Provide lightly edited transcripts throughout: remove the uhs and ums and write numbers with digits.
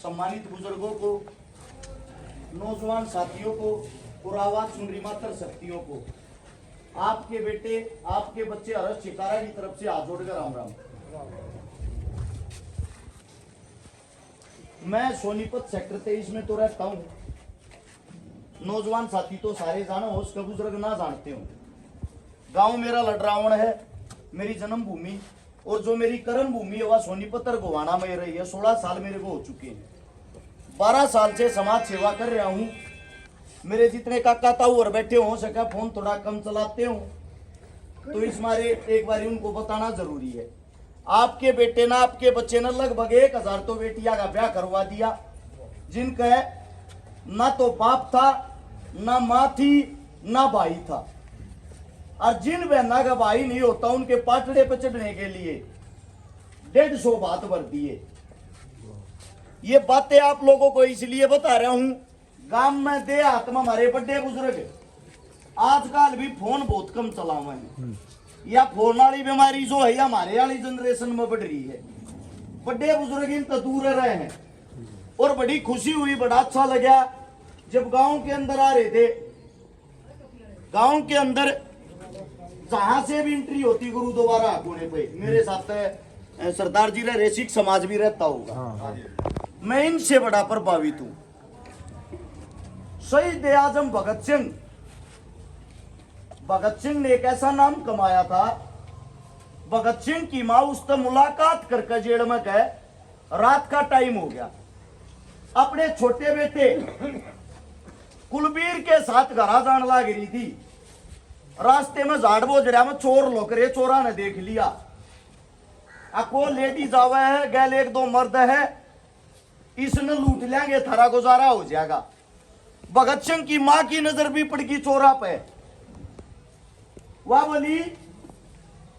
सम्मानित बुजुर्गों को, नौजवान साथियों को और आवाज सुन रही मात्र शक्तियों को, आपके बेटे, आपके बच्चे हर्ष चिकारा की तरफ से हाथ जोड़कर राम राम। मैं सोनीपत सेक्टर 23 में तो रहता हूँ। नौजवान साथी तो सारे जानो, उसका बुजुर्ग ना जानते हो। गांव मेरा लडरावण है, मेरी जन्मभूमि, और जो मेरी कर्म भूमि है वह सोनीपत और गोवाना में रही है। 16 साल मेरे को हो चुके हैं। 12 साल से समाज सेवा कर रहा हूँ। मेरे जितने काका ताऊ और बैठे हो सका फोन थोड़ा कम चलाते हो, तो इस मारे एक बार उनको बताना जरूरी है। आपके बेटे ना, आपके बच्चे ने लगभग 1000 तो बेटियां का ब्याह करवा दिया, जिनका ना तो बाप था, ना माँ थी, ना भाई था। और जिन बहना का भाई नहीं होता उनके पाटड़े पर चढ़ने के लिए 150 बात भर दिए। ये बातें आप लोगों को इसलिए बता रहा हूं, गांव में देहात में हमारे बड़े बुजुर्ग आजकल भी फोन बहुत कम चलावे हैं। या फोन वाली बीमारी जो है हमारे वाली जनरेशन में बढ़ रही है। बड़े बुजुर्ग इन तो दूर रहे हैं। और बड़ी खुशी हुई, बड़ा अच्छा लगा जब गांव के अंदर आ रहे थे। गांव के अंदर जहां से भी एंट्री होती गुरुद्वारा कोने पे, मेरे साथ सरदार जी रहे, सिख समाज भी रहता होगा। मैं इनसे बड़ा प्रभावित हूं। शहीद आजम भगत सिंह, भगत सिंह ने एक ऐसा नाम कमाया था। भगत सिंह की मां उससे मुलाकात करके जेल में गए। रात का टाइम हो गया, अपने छोटे बेटे कुलबीर के साथ घरा जान लाग रही थी। रास्ते में झाड़ बोझड़ा में चोर लोग रहे, चोरा ने देख लिया। को लेडीज आवे है, गैल 1-2 मर्द है, इसने लूट लेंगे, थारा गुजारा हो जाएगा। भगत सिंह की मां की नजर भी पड़ गई चोरा पे। वह बोली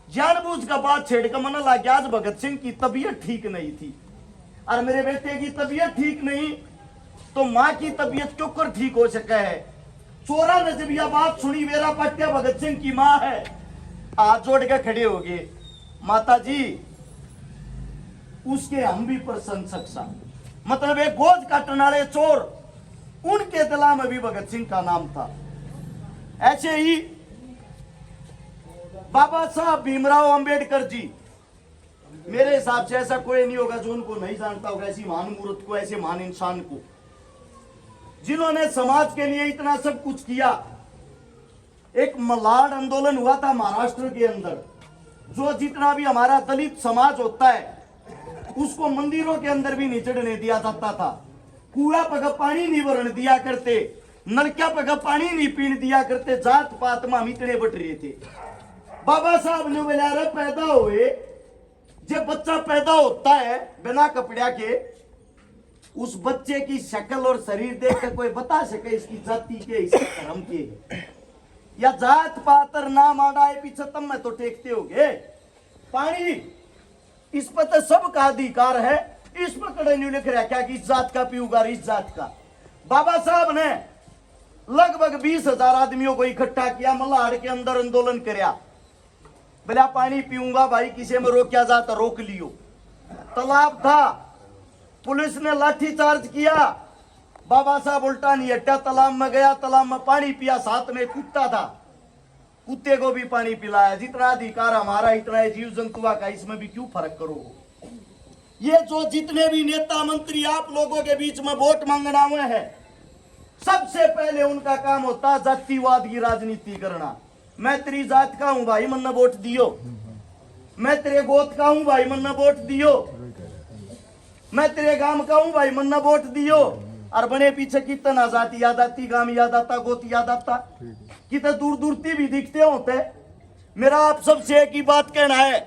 जानबूझ का बात छेड़ कर मन लग गया। आज भगत सिंह की तबीयत ठीक नहीं थी और मेरे बेटे की तबीयत ठीक नहीं, तो मां की तबीयत क्यों कर ठीक हो सका है। चोरा ने जब यह बात सुनी, मेरा पट्टिया भगत सिंह की मां है, हाथ जोड़ के खड़े हो गए। माता जी, उसके हम भी प्रशंसक सा, मतलब एक गोद काटने वाले चोर, उनके दिला में भी भगत सिंह का नाम था। ऐसे ही बाबा साहब भीमराव अंबेडकर जी, मेरे हिसाब से ऐसा कोई नहीं होगा जो उनको नहीं जानता होगा, ऐसी महान मूर्त को, ऐसे महान इंसान को, जिन्होंने समाज के लिए इतना सब कुछ किया। एक मलाड आंदोलन हुआ था महाराष्ट्र के अंदर, जो जितना भी हमारा दलित समाज होता है उसको मंदिरों के अंदर भी नहीं चढ़ने दिया जाता था। कुआ पग पानी नहीं भरने दिया करते, नलका पग पानी नहीं पीने दिया करते। जात पात में हम इतने बट रहे थे। बाबा साहब ने बोला रे पैदा हुए, जब बच्चा पैदा होता है बिना कपड़ा के, उस बच्चे की शक्ल और शरीर देख कर कोई बता सके इसकी जाति के, इसके धर्म के, या जात पात और नाम आड़ाए पीछे तब में तो टेकते होगे। पानी इस पर तो सबका अधिकार है, इस पर कड़े नहीं लिख रहा क्या कि इस जात का पीऊंगा, इस जात का। बाबा साहब ने लगभग 20,000 आदमियों को इकट्ठा किया, मल्हाड़ के अंदर आंदोलन कराया। बोला पानी पीऊंगा भाई, किसी में रोक क्या जाता रोक लियो। तालाब था, पुलिस ने लाठी चार्ज किया, बाबा साहब उल्टा नहीं हटा, तालाब में गया, तालाब में पानी पिया। साथ में कुत्ता था, कुत्ते को भी पानी पिलाया। जितना अधिकार हमारा इतना है जीव जंतुआ का, इसमें भी क्यों फर्क करो। ये जो जितने भी नेता मंत्री आप लोगों के बीच में वोट मांगना हुए हैं, सबसे पहले उनका काम होता है जातिवाद की राजनीति करना। मैं तेरी जात का हूं भाई, मन्ना वोट दियो। मैं तेरे गोत का हूं भाई, मन्ना वोट दियो। मैं तेरे गांव का हूं भाई, मन्ना वोट दियो। और बने पीछे कितना जाति याद आती, गांव याद आता, गोत याद आता, कितने दूर दूर ती भी दिखते होते। मेरा आप सबसे एक ही बात कहना है,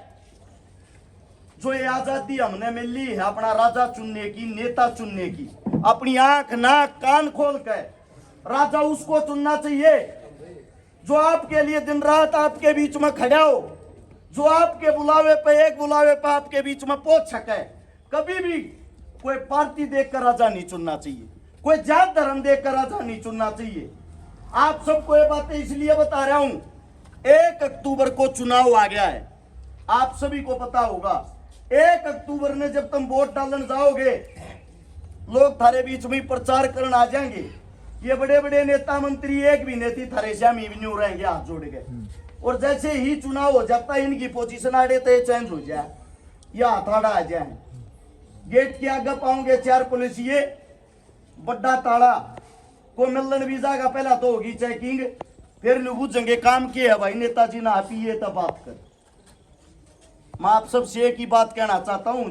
जो ये आजादी हमने मिली है अपना राजा चुनने की, नेता चुनने की, अपनी आंख नाक कान खोल कर राजा उसको चुनना चाहिए जो आपके लिए दिन रात आपके बीच में खड़ा हो, जो आपके बुलावे पे, एक बुलावे पे आपके बीच में पहुंच सके। कभी भी कोई पार्टी देखकर राजा नहीं चुनना चाहिए, कोई जात धर्म देखकर राजा नहीं चुनना चाहिए। आप सबको ये बातें इसलिए बता रहा हूं, 1 अक्टूबर को चुनाव आ गया है, आप सभी को पता होगा। 1 अक्टूबर ने जब तुम वोट डालने जाओगे लोग थारे बीच में प्रचार करने आ जाएंगे। ये बड़े बड़े नेता मंत्री एक भी नेती थारे श्याम न्यू रहेंगे हाथ जोड़ के, और जैसे ही चुनाव हो जाता है इनकी पोजीशन आड़े तो चेंज हो जाए या हथाड़ा आ जाए। गेट के आगे पाओगे 4 पुलिसिये, बड़ा ताला को मिलन वीजा का पहला तो होगी चेकिंग, फिर बुझेंगे काम किए है भाई नेताजी ना पिए तब बात कर। मैं आप सबसे एक ही बात कहना चाहता हूं,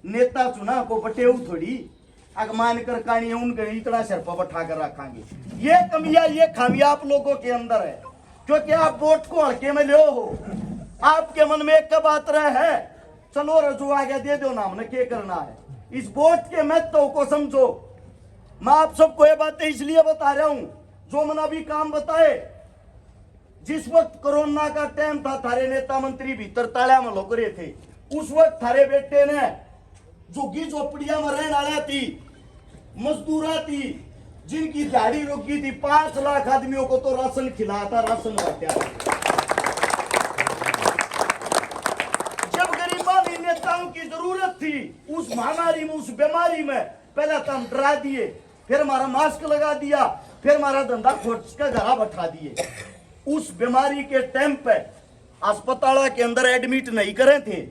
नेता चुना को बटेऊ थोड़ी अगमान कर कहानी उनके इतना सिर पर बैठा कर रखेंगे। ये कमियां ये खामियां आप लोगों के अंदर है, क्योंकि आप वोट को हल्के में ले हो। आपके मन में एक बात रहे है, चलो रजू आगे दे दो ना, हमने क्या करना है। इस वोट के महत्व को समझो। मैं आप सबको ये बातें इसलिए बता रहा हूं, जो मैंने अभी काम बताए, जिस वक्त कोरोना का टाइम था थारे नेता मंत्री भीतर तालियां में लोग रहे थे, उस वक्त थारे बेटे ने झुग्गी झोपड़ियां में रहने वाला थी, मजदूरा थी, जिनकी दिहाड़ी रुकी थी, 5 लाख आदमियों को तो राशन खिलाता, राशन बांटा। जब गरीबानी नेताओं की जरूरत थी, उस महामारी में, उस बीमारी में, पहले तो हम डरा दिए, फिर हमारा मास्क लगा दिया, फिर हमारा धंधा खोज के घरा बैठा दिए। उस बीमारी के टाइम पे अस्पताल के अंदर एडमिट नहीं करे थे,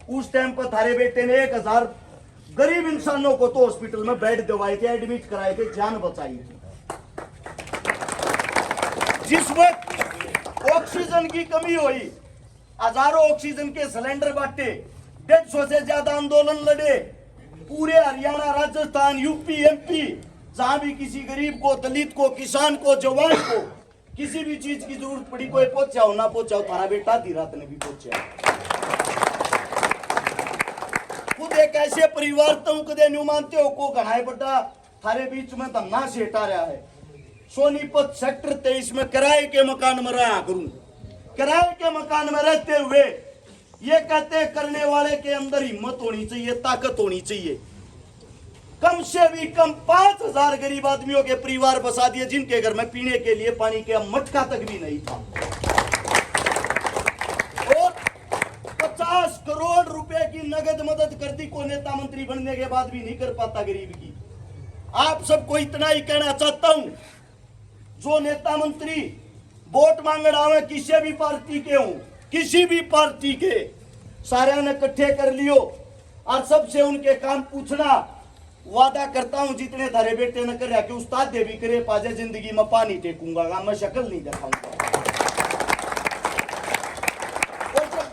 उस टाइम पर थारे बेटे ने 1000 गरीब इंसानों को तो हॉस्पिटल में बेड दिलवाए थे, एडमिट कराए थे, जान बचाई थी। जिस वक्त ऑक्सीजन की कमी हुई, हजारों ऑक्सीजन के सिलेंडर बांटे, 150 से ज्यादा आंदोलन लड़े, पूरे हरियाणा, राजस्थान, यूपी, एमपी, जहां भी किसी गरीब को, दलित को, किसान को, जवान को किसी भी चीज की जरूरत पड़ी, कोई पहुंचाओ ना पहुंचाओ, थारा बेटा आधी रात ने भी पहुंचा। खुद एक ऐसे परिवार तुम कदे न्यू मानते हो को घनाए बड़ा थारे बीच में धन्ना से हटा रहा है। सोनीपत सेक्टर 23 में किराए के मकान में रहा करूं, किराए के मकान में रहते हुए ये कहते करने वाले के अंदर हिम्मत होनी चाहिए, ताकत होनी चाहिए। कम से भी कम 5000 गरीब आदमियों के परिवार बसा दिए, जिनके घर में पीने के लिए पानी का मटका तक भी नहीं था, और 50 करोड़ रुपए की नगद मदद कर दी। को नेता मंत्री बनने के बाद भी नहीं कर पाता गरीब की। आप सबको इतना ही कहना चाहता हूं, जो नेता मंत्री वोट मांगने आवे, किसी भी पार्टी के हों, किसी भी पार्टी के, सारे ने इकट्ठे कर लियो और सबसे उनके काम पूछना। वादा करता हूं जितने थारे बेटे ने कर कि उस्ताद दे भी करे पाजे, जिंदगी में पानी टेकूंगा, मैं शक्ल नहीं दिखाऊंगा। और जब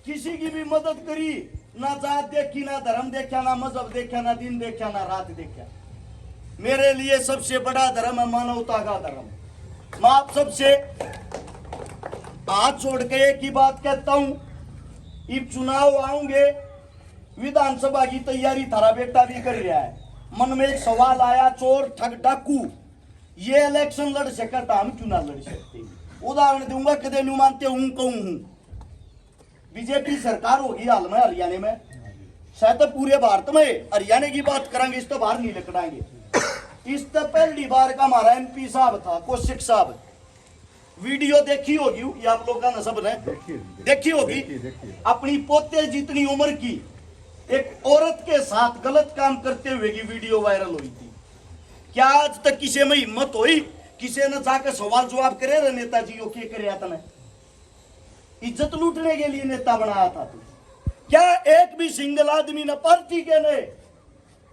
किसी की भी मदद करी, ना जात देखी, ना धर्म देखा, ना मजहब देखा, ना दिन देखा, ना रात देखा। मेरे लिए सबसे बड़ा धर्म है मानवता का धर्म। मैं आप सबसे हाथ छोड़ के एक ही बात कहता हूं, अब चुनाव आऊंगे, विधानसभा की तैयारी थारा बेटा भी कर रहा है। मन में एक सवाल आया, चोर ठग डाकू ये इलेक्शन लड़ सकता, हम क्यों ना लड़ सकते? उदाहरण दूंगा, कदे नहीं मानते हूं कहूं हूं, बीजेपी सरकार होगी हाल में हरियाणा में, शायद पूरे भारत में। हरियाणा की बात करेंगे, इस तो बाहर नहीं लकड़ाएंगे। इस तो पहली बार का हमारा एमपी साहब था, कौशिक साहब, वीडियो देखी होगी ये आप लोगों ने, सब ने देखी होगी। अपनी पोते जितनी उम्र की एक औरत के साथ गलत काम करते हुए की वीडियो वायरल हुई थी। क्या आज तक किसी में हिम्मत हुई, किसी ने जाकर सवाल जवाब करे रहे नेताजी को क्या करे था? इज्जत लूटने के लिए नेता बनाया था तू? क्या एक भी सिंगल आदमी ने पार्टी के ने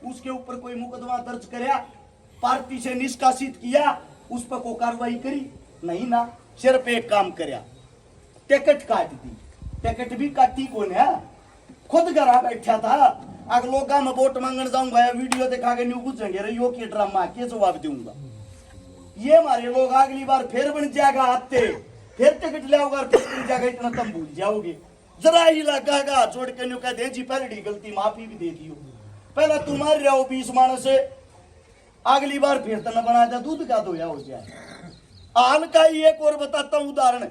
उसके ऊपर कोई मुकदमा दर्ज कराया, पार्टी से निष्कासित किया, उस पर कोई कार्रवाई करी? नहीं ना, सिर्फ एक काम कराया, टिकट काट दी। टिकट भी काटी कौन है? खुद घर बैठा था। अगर लोग मैं वोट मांगने जाऊंगा, वीडियो दिखा के न्यू पूछेंगे रे यो के ड्रामा, के जवाब दूंगा? ये हमारे लोग अगली बार फिर बन जाएगा आते, फिर टिकट ले आओगे, फिर बन जाएगा, इतना तुम भूल जाओगे। जरा ही लगा छोड़ के न्यू कहते जी पहली गलती माफी भी दे दियो, पहले तुम्हारे रहो 20 मानस से, अगली बार फिर तो न बना दे, दूध का धोया हो जाए। हाल का ही एक और बताता हूं उदाहरण।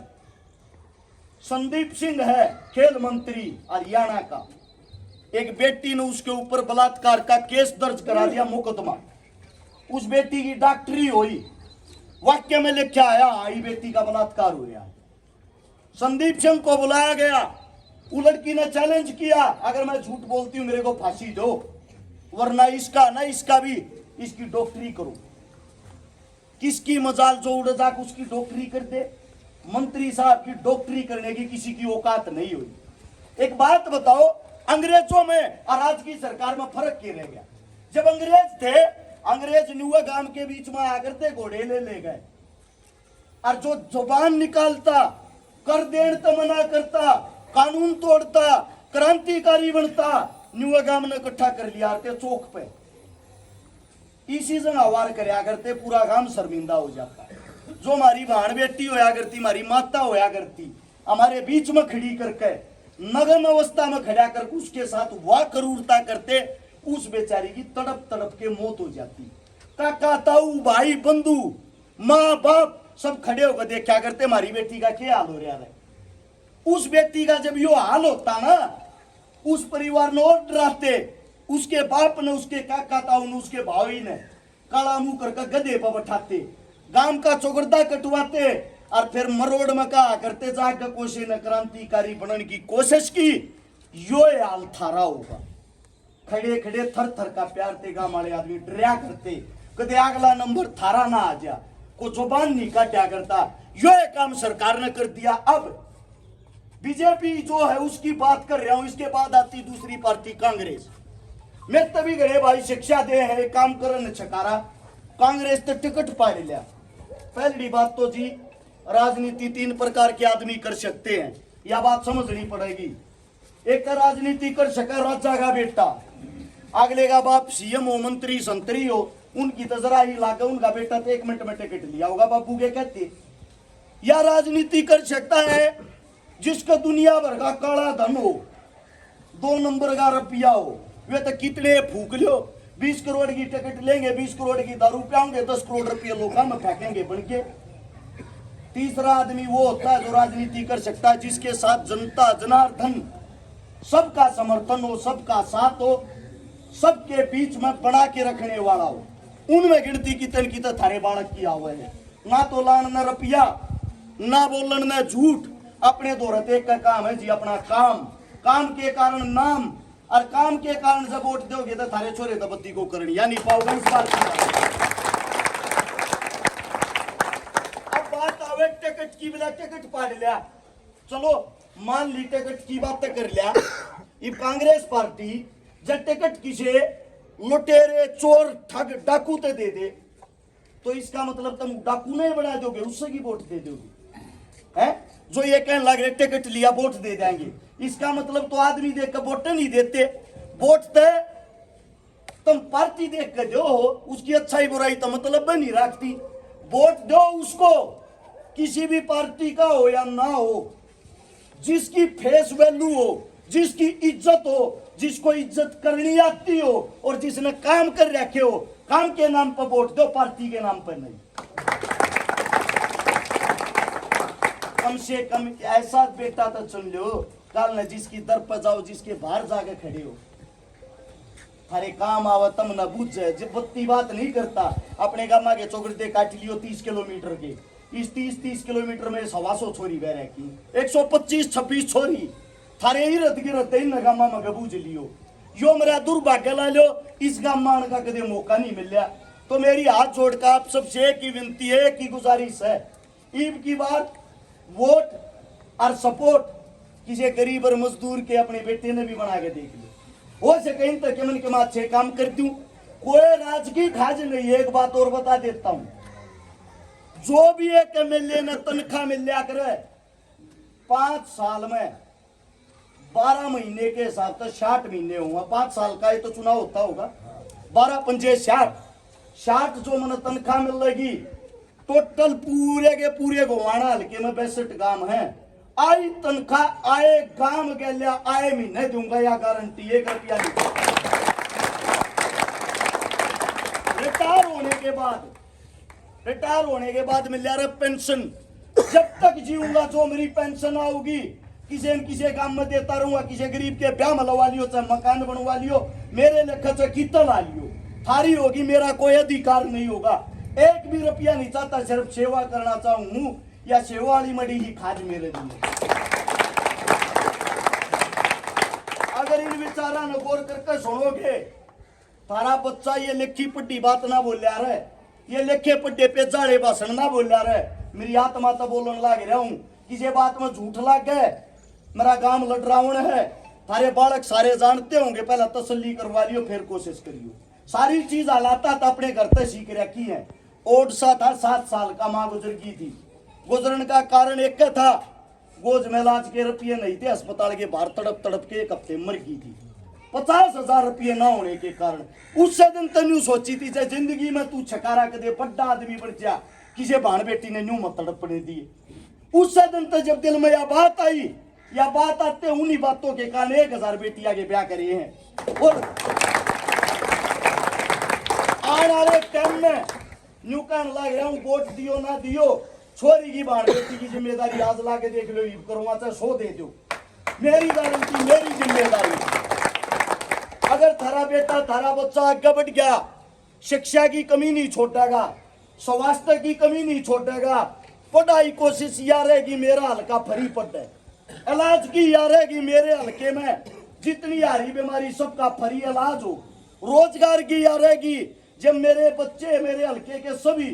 संदीप सिंह है खेल मंत्री हरियाणा का, एक बेटी ने उसके ऊपर बलात्कार का केस दर्ज करा दिया, मुकदमा। उस बेटी की डॉक्टरी हुई, वाक्य में लिखा आया आई बेटी का बलात्कार हुआ। संदीप सिंह को बुलाया गया, वो लड़की ने चैलेंज किया, अगर मैं झूठ बोलती हूं मेरे को फांसी दो। वरना इसका ना इसका भी इसकी डॉक्टरी करो। किसकी मजाल जो उड़ जाक उसकी डॉक्टरी कर दे। मंत्री साहब की डॉक्टरी करने की किसी की औकात नहीं हुई। एक बात बताओ, अंग्रेजों में और आज की सरकार में फर्क क्या रह गया? जब अंग्रेज थे, अंग्रेज न्यूआ गांव के बीच में आकर के घोड़े ले गए, और जो जुबान निकालता, कर देण तो मना करता, कानून तोड़ता, क्रांतिकारी बनता, न्यूआ गांव ने इकट्ठा कर लिया आते चौक पे। इसी जन आवार करया करते, पूरा गांव शर्मिंदा हो जाता। जो हमारी बहन बेटी होया करती, हमारी माता होया करती, हमारे बीच में खड़ी करके नग्न अवस्था में खड़ा कर उसके साथ वाह क्रूरता करते, उस बेचारी की तड़प तड़प के मौत हो जाती। काका ताऊ भाई बंधु माँ बाप सब खड़े होकर देखा करते हमारी बेटी का क्या हाल हो रहा है। उस बेटी का जब यो हाल होता ना, उस परिवार ने और डराते, उसके बाप ने, उसके काका ताऊ ने, उसके भाई ने काला मुंह करके गधे पर बैठाते, गांव का चौगरदा कटवाते, और फिर मरोड़ में कहा करते जाकर कोशे ने क्रांतिकारी बनने की कोशिश की। यो हाल थारा होगा। खड़े खड़े थर थर का प्यार ते गांव वाले आदमी डरिया करते, कदे अगला नंबर थारा ना आ जा, को जुबान नहीं काटा करता। यो काम सरकार ने कर दिया। अब बीजेपी जो है उसकी बात कर रहा हूं, इसके बाद आती दूसरी पार्टी कांग्रेस। मैं तभी गए भाई शिक्षा दे है काम करने छकारा, कांग्रेस तो टिकट पा लिया। पहली बात तो जी, राजनीति 3 प्रकार के आदमी कर सकते हैं, यह बात समझनी पड़ेगी। एक का राजनीति कर सका राजा का बेटा, अगले का बाप सीएम हो, मंत्री संतरी हो, उनकी तो जरा ही लागे, उनका बेटा तो 1 मिनट में टिकट लिया होगा बापू के कहते। या राजनीति कर सकता है जिसका दुनिया भर का काला धन हो, 2 नंबर का रुपया हो, वे तो कितने फूक लो, 20 करोड़ की टिकट लेंगे, 20 करोड़ की दारू पियाओगे, 10 करोड़ रुपये लोगों में फेंकेंगे बन के। तीसरा आदमी वो होता है जो राजनीति कर सकता है जिसके साथ जनता जनार्दन सबका समर्थन हो, सबका साथ हो, सबके बीच में बना के रखने वाला हो। उनमें गिनती कितन की तो थारे बाणक किया हुआ है। ना तो लान न रुपया, ना बोलन न झूठ, अपने दोहरत एक का काम है जी, अपना काम, काम के कारण नाम, और काम के कारण जब वोट दोगे तो थारे छोरे तो बत्ती को करनी, या नहीं पाओगे इस बार। अब बात आवे टिकट की, बिना टिकट पा लिया, चलो मान ली टिकट की बात कर लिया। ये कांग्रेस पार्टी जब टिकट किसे लुटेरे चोर ठग डाकू ते दे दे, तो इसका मतलब तुम डाकू नहीं बना दोगे, उससे की वोट दे दोगे है। जो ये कहने लगे टिकट लिया वोट दे देंगे, इसका मतलब तो आदमी देख कर वोट नहीं देते। वोट तो तुम पार्टी देख कर दो, उसकी अच्छाई बुराई तो मतलब नहीं रखती। वोट दो उसको, किसी भी पार्टी का हो या ना हो, जिसकी फेस वैल्यू हो, जिसकी इज्जत हो, जिसको इज्जत करनी आती हो, और जिसने काम कर रखे हो, काम के नाम पर वोट दो, पार्टी के नाम पर नहीं। कम से कम ऐसा बेटा तो चुन लो कल न जिसकी दर पर जाओ, जिसके बाहर जाके खड़े हो, थारे काम आवा तम न बुझ जाए। जब बत्ती बात नहीं करता, अपने गामा के चौगड़े काट लियो 30 किलोमीटर के, इस 30 किलोमीटर में 125 छोरी बह रखी, 125-26 छोरी थारे ही रत गिरत इन गामा में गबूझ लियो। यो मेरा दुर्भाग्य ला लो, इस गामा का कदे मौका नहीं मिला। तो मेरी हाथ जोड़कर आप सबसे एक ही विनती है, एक ही गुजारिश है, ईब की बात वोट और सपोर्ट किसी गरीब और मजदूर के अपने बेटे ने भी बना के देख लो। हो सके इन तक मन के अच्छे काम करती हूँ, कोई राजकीय खाज नहीं है। एक बात और बता देता हूँ, जो भी एक एमएलए ने तनख्वाह मिल लिया करे 5 साल में 12 महीने के हिसाब से 60 महीने होगा, 5 साल का ये तो चुनाव होता होगा, 12×5 60 जो मन तनख्वाह मिल लेगी। टोटल पूरे के पूरे गोवाना हल्के में 62 गांव है, आई तनख्वाह आए गांव के लिया आए महीने दूंगा, या गारंटी 1 रुपया नहीं। रिटायर होने के बाद मिल रहा पेंशन, जब तक जीऊंगा जो मेरी पेंशन आऊगी किसी न किसी काम में देता रहूंगा। किसी गरीब के ब्याह में लगा लियो, चाहे मकान बनवा लियो, मेरे लेखा चाहे कीता ला लियो, थारी होगी, मेरा कोई अधिकार नहीं होगा। 1 भी रुपया नहीं चाहता, सिर्फ सेवा करना चाहूं, या सेवा वाली मड़ी ही खाज मेरे लिए। अगर इन विचारा ने गौर करके सुनोगे थारा बच्चा ये लिखी पट्टी बात ना बोलिया रे, ये लिखे पट्टे पे जाड़े भाषण ना बोलिया रे। मेरी आत्मा तो बोलने लग रहा हूं, किसी बात में झूठ लग गए, मेरा गांव लड़रावण है। थारे बालक सारे जानते होंगे, पहला तसल्ली करवा लियो फिर कोशिश करियो। सारी चीज हालाता तो अपने घर से सीख रखी है। ओडसा था 7 साल का, माँ गुजर गई थी। गुजरने का कारण एक था, गोज में इलाज के रुपये नहीं थे, अस्पताल के बाहर तड़प तड़प के 1 हफ्ते मर गई थी। 50,000 रुपये न होने के कारण उससे दिन तन्यू सोची थी चाहे जिंदगी में तू छकारा कदे बड़ा आदमी बन जा, किसी भाण बेटी ने न्यू मत तड़पने दिए। उससे दिन तक जब दिल में यह बात आई, या बात आते उन्हीं बातों के कारण 1000 बेटी आगे ब्याह करे हैं। और आने वाले टाइम में न्यू कहने लग रहा हूं, वोट दियो ना दियो, छोरी की बाण बेटी की जिम्मेदारी आज ला के देख लो, करूंगा चाहे 100 दे दो, मेरी गारंटी, मेरी जिम्मेदारी। अगर थारा बेटा थारा बच्चा आगे बढ़ गया, शिक्षा की कमी नहीं छोड़ेगा, स्वास्थ्य की कमी नहीं छोड़ेगा, पढ़ाई कोशिश यह रहेगी मेरा हल्का फरी पड़े, इलाज की यह रहेगी मेरे हल्के में जितनी आ रही बीमारी सबका फरी इलाज हो, रोजगार की यह रहेगी जब मेरे बच्चे मेरे हल्के के सभी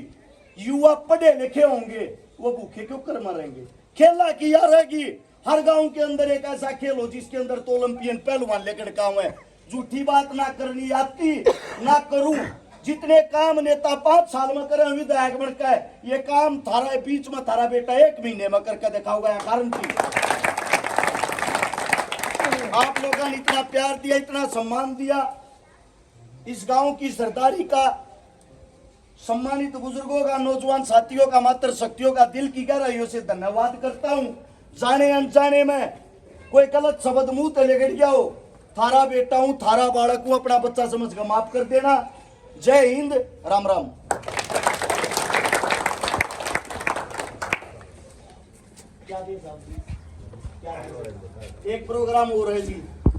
युवा पढ़े लिखे होंगे वो भूखे क्यों कर मरेंगे। खेला की यह रहेगी हर गांव के अंदर एक ऐसा खेल हो जिसके अंदर तो ओलंपियन पहलवान लेकर गाँव है। झूठी बात ना करनी आती ना करूं, जितने काम नेता 5 साल में करे विधायक बनकर, ये काम थारा बीच में थारा बेटा 1 महीने में करके दिखाऊंगा। गारंटी। आप लोगों ने इतना प्यार दिया, इतना सम्मान दिया, इस गांव की सरदारी का, सम्मानित बुजुर्गों का, नौजवान साथियों का, मात्र शक्तियों का दिल की गहराइयों से धन्यवाद करता हूं। जाने अनजाने में कोई गलत शब्द मुंह ते लेकर गया हो, थारा बेटा हूं, थारा बालक हूं, अपना बच्चा समझ कर माफ कर देना। जय हिंद, राम राम। क्या एक प्रोग्राम हो रहा है जी।